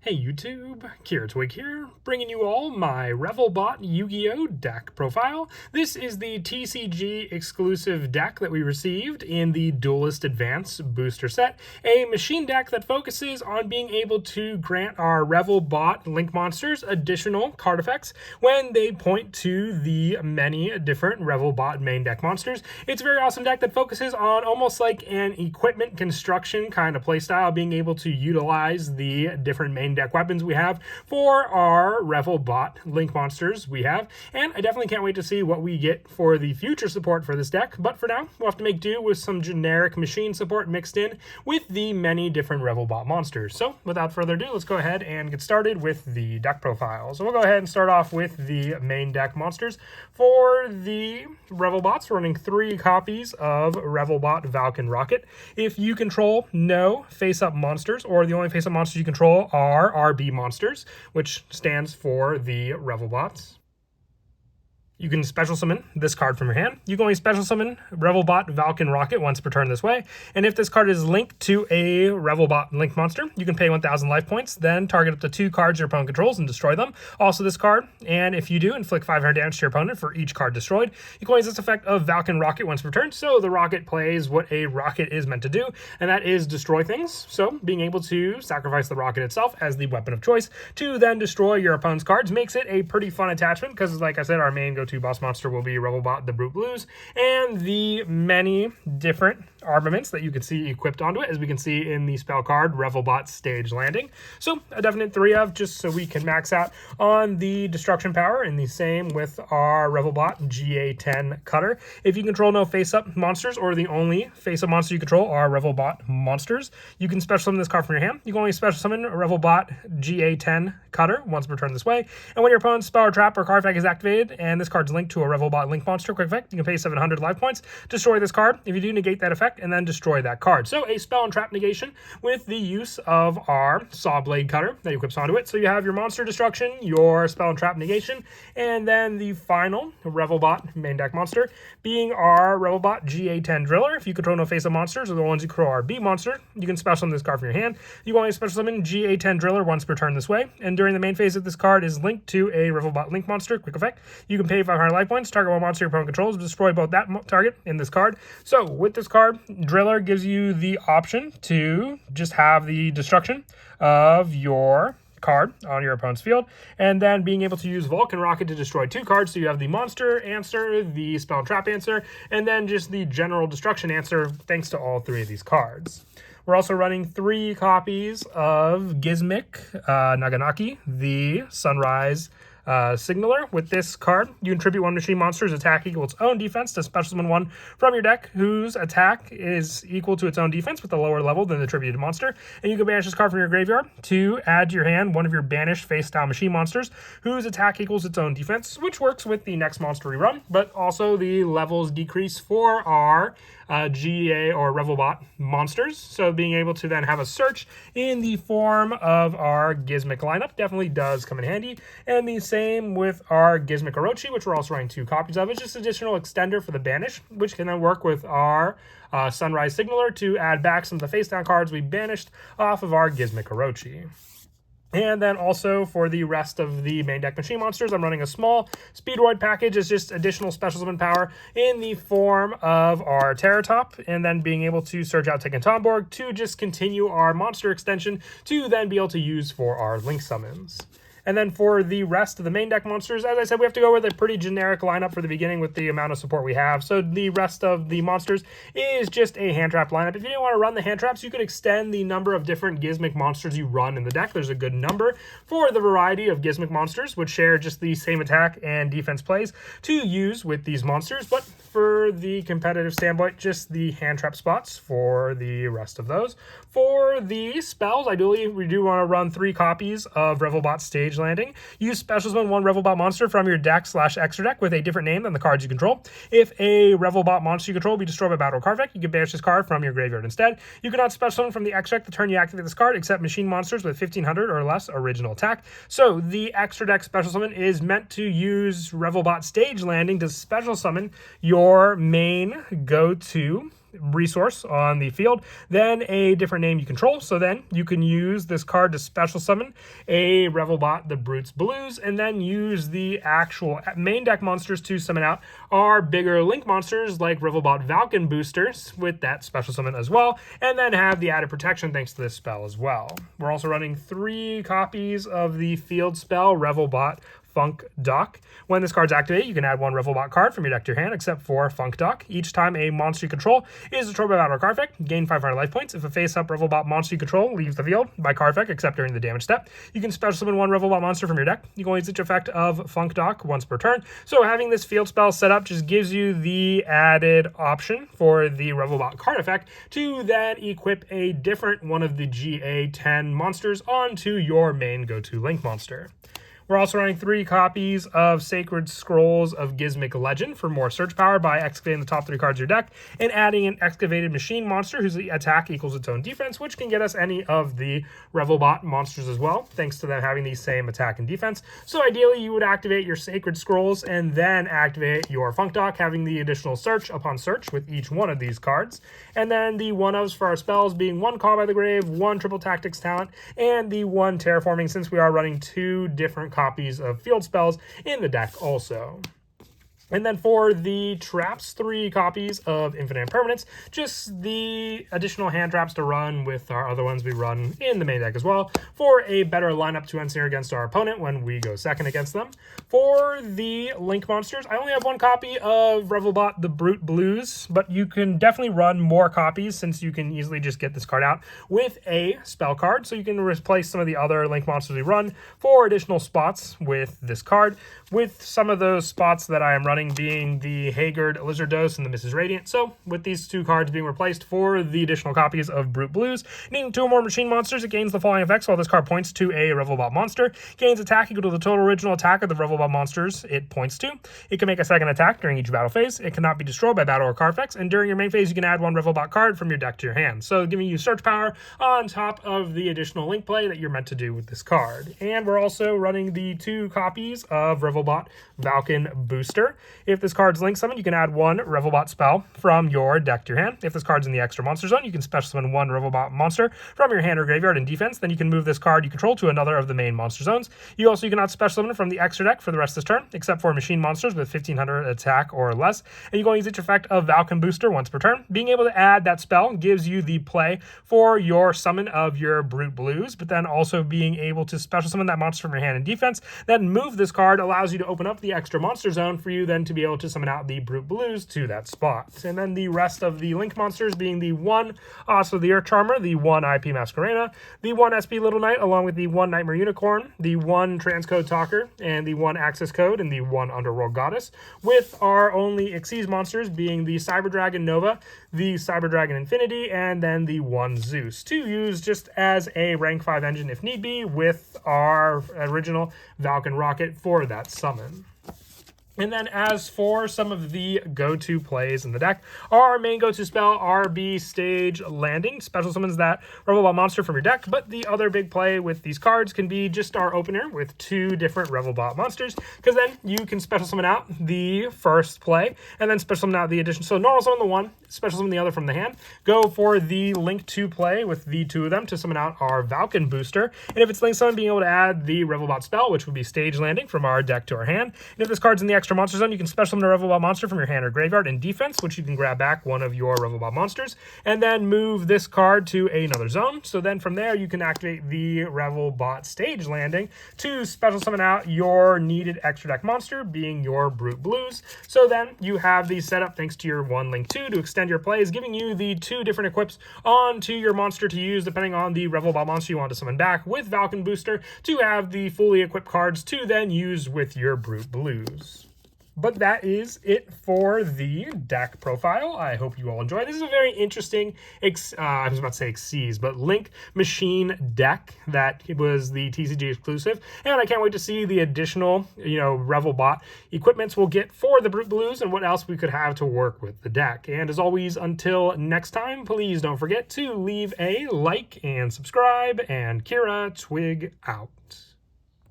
Hey YouTube, Twig here, bringing you all my Revol bot Yu-Gi-Oh deck profile. This is the TCG exclusive deck that we received in the Duelist Advance booster set, a machine deck that focuses on being able to grant our Revol bot Link monsters additional card effects when they point to the many different Revol bot main deck monsters. It's a very awesome deck that focuses on almost like an equipment construction kind of playstyle, being able to utilize the different main deck weapons we have for our Revol bot Link monsters we have, and I definitely can't wait to see what we get for the future support for this deck. But for now, we'll have to make do with some generic machine support mixed in with the many different Revol bot monsters. So without further ado, let's go ahead and get started with the deck profile. So we'll go ahead and start off with the main deck monsters. For the Revol bots, we're running 3 copies of Revol bot Valken Rocket. If you control no face-up monsters, or the only face-up monsters you control are RB monsters, which stands for the Revol bots, you can special summon this card from your hand. You can only special summon Revol bot Valken Rocket once per turn this way. And if this card is linked to a Revol bot Link monster, you can pay 1,000 life points, then target up to 2 cards your opponent controls and destroy them. Also this card, and if you do, inflict 500 damage to your opponent for each card destroyed. You can only use this effect of Valken Rocket once per turn, so the rocket plays what a rocket is meant to do, and that is destroy things. So being able to sacrifice the rocket itself as the weapon of choice to then destroy your opponent's cards makes it a pretty fun attachment, because like I said, our main go-to boss monster will be Revol bot the Brute Blues, and the many different armaments that you can see equipped onto it, as we can see in the spell card Revol bot Stage Landing. So a definite 3 of, just so we can max out on the destruction power, and the same with our Revol bot GA10 Cutter. If you control no face-up monsters, or the only face-up monster you control are Revol bot monsters, you can special summon this card from your hand. You can only special summon Revol bot GA10 Cutter once per turn this way, and when your opponent's spell or trap or card effect is activated and this card's linked to a Revol bot Link monster quick effect, you can pay 700 life points, destroy this card. If you do, negate that effect and then destroy that card. So a spell and trap negation with the use of our Saw Blade Cutter that equips onto it. So you have your monster destruction, your spell and trap negation, and then the final Revol bot main deck monster being our Revol bot GA10 Driller. If you control no face-up monsters, or the ones you control are B monster, you can special summon this card from your hand. You can only special summon GA10 Driller once per turn this way, and during the main phase of this card is linked to a Revol bot Link monster quick effect. You can pay 500 life points, target one monster your opponent controls, destroy both that target in this card. So with this card, Driller gives you the option to just have the destruction of your card on your opponent's field, and then being able to use Valken Rocket to destroy 2 cards. So you have the monster answer, the spell and trap answer, and then just the general destruction answer thanks to all 3 of these cards. We're also running 3 copies of Gizmic Naganaki, the Sunrise Signaler. With this card, you contribute 1 machine monster's attack equal its own defense to special summon 1 from your deck whose attack is equal to its own defense with a lower level than the attributed monster. And you can banish this card from your graveyard to add to your hand 1 of your banished face-style machine monsters whose attack equals its own defense, which works with the next monster we run, but also the levels decrease for our GA or Revol bot monsters. So being able to then have a search in the form of our Gizmic lineup definitely does come in handy. And the same with our Gizmic Orochi, which we're also running 2 copies of. It's just additional extender for the banish, which can then work with our Sunrise Signaler to add back some of the face down cards we banished off of our Gizmic Orochi. And then also for the rest of the main deck machine monsters, I'm running a small Speedroid package. It's just additional special summon power in the form of our Terratop, and then being able to search out Tekken Tomborg to just continue our monster extension to then be able to use for our Link summons. And then for the rest of the main deck monsters, as I said, we have to go with a pretty generic lineup for the beginning with the amount of support we have. So the rest of the monsters is just a hand trap lineup. If you didn't want to run the hand traps, you could extend the number of different Gizmic monsters you run in the deck. There's a good number for the variety of Gizmic monsters, which share just the same attack and defense plays to use with these monsters. But for the competitive standpoint, just the hand trap spots for the rest of those. For the spells, ideally, we do want to run 3 copies of Revol bot Stage Landing. Use special summon 1 Revol bot monster from your deck/extra deck with a different name than the cards you control. If a Revol bot monster you control be destroyed by battle or card effect, you can banish this card from your graveyard instead. You cannot special summon from the extra deck the turn you activate this card, except machine monsters with 1500 or less original attack. So the extra deck special summon is meant to use Revol bot Stage Landing to special summon your main go-to resource on the field, then a different name you control. So then you can use this card to special summon a Revolbot, the Brutes Blues, and then use the actual main deck monsters to summon out our bigger link monsters like Revolbot Valken boosters with that special summon as well, and then have the added protection thanks to this spell as well. We're also running 3 copies of the field spell Revolbot Funk Duck. When this card's activated, you can add 1 Revolbot card from your deck to your hand, except for Funk Duck. Each time a monster you control is destroyed by battle or card effect, gain 500 life points. If a face-up Revolbot monster you control leaves the field by card effect, except during the damage step, you can special summon 1 Revolbot monster from your deck. You can only use each effect of Funk Duck once per turn. So having this field spell set up just gives you the added option for the Revolbot card effect to then equip a different one of the GA10 monsters onto your main go-to link monster. We're also running 3 copies of Sacred Scrolls of Gizmic Legend for more search power by excavating the top 3 cards of your deck and adding an excavated machine monster whose attack equals its own defense, which can get us any of the Revolbot monsters as well, thanks to them having the same attack and defense. So ideally, you would activate your Sacred Scrolls and then activate your Funk Dock, having the additional search upon search with each one of these cards. And then the one-ofs for our spells being 1 Call by the Grave, 1 Triple Tactics Talent, and the 1 Terraforming, since we are running 2 different copies of field spells in the deck also. And then for the traps, 3 copies of Infinite Impermanence, just the additional hand traps to run with our other ones we run in the main deck as well, for a better lineup to ensnare against our opponent when we go second against them. For the Link monsters, I only have 1 copy of Revolbot the Brute Blues, but you can definitely run more copies since you can easily just get this card out with a spell card. So you can replace some of the other Link monsters we run for additional spots with this card, with some of those spots that I am running being the Haggard Lizard Dose and the Mrs. Radiant. So with these 2 cards being replaced for the additional copies of Brute Blues, needing 2 or more machine monsters, it gains the following effects while this card points to a Revolbot monster. Gains attack equal to the total original attack of the Revolbot monsters it points to. It can make a second attack during each battle phase. It cannot be destroyed by battle or card effects. And during your main phase, you can add 1 Revolbot card from your deck to your hand. So giving you search power on top of the additional link play that you're meant to do with this card. And we're also running the 2 copies of Revolbot Valken Booster. If this card's link summon, you can add 1 Revolbot spell from your deck to your hand. If this card's in the extra monster zone, you can special summon 1 Revolbot monster from your hand or graveyard in defense. Then you can move this card you control to another of the main monster zones. You cannot special summon from the extra deck for the rest of this turn, except for machine monsters with 1500 attack or less. And you can only use each effect of Valken Booster once per turn. Being able to add that spell gives you the play for your summon of your Brute Blues, but then also being able to special summon that monster from your hand in defense, then move this card allows you to open up the extra monster zone for you then to be able to summon out the Brute Blues to that spot. And then the rest of the Link monsters being the 1 also the Earth Charmer, the 1 IP Masquerena, the 1 SP Little Knight, along with the 1 Nightmare Unicorn, the 1 Transcode Talker, and the 1 Access Code, and the 1 Underworld Goddess, with our only Xyz monsters being the Cyber Dragon Nova, the Cyber Dragon Infinity, and then the 1 Zeus, to use just as a rank 5 engine if need be, with our original Valken Rocket for that summon. And then as for some of the go-to plays in the deck, our main go-to spell, RB Stage Landing, special summons that Revolbot monster from your deck, but the other big play with these cards can be just our opener with 2 different Revolbot monsters, because then you can special summon out the first play, and then special summon out the addition. So normal summon the 1, special summon the other from the hand, go for the Link 2 play with the 2 of them to summon out our Valken Booster, and if it's Link summon, being able to add the Revolbot spell, which would be Stage Landing from our deck to our hand, and if this card's in the extra monster zone, you can special summon a Revolbot monster from your hand or graveyard in defense, which you can grab back 1 of your Revolbot monsters, and then move this card to another zone. So then from there, you can activate the Revolbot Stage Landing to special summon out your needed extra deck monster, being your Brute Blues. So then you have these set up thanks to your 1 Link 2 to extend your plays, giving you the 2 different equips onto your monster to use depending on the Revolbot monster you want to summon back, with Valken Booster to have the fully equipped cards to then use with your Brute Blues. But that is it for the deck profile. I hope you all enjoy. This is a very interesting, I was about to say Xyz, but Link Machine deck that was the TCG exclusive. And I can't wait to see the additional, Revolbot equipments we'll get for the Brute Blues and what else we could have to work with the deck. And as always, until next time, please don't forget to leave a like and subscribe. And Kira Twig out.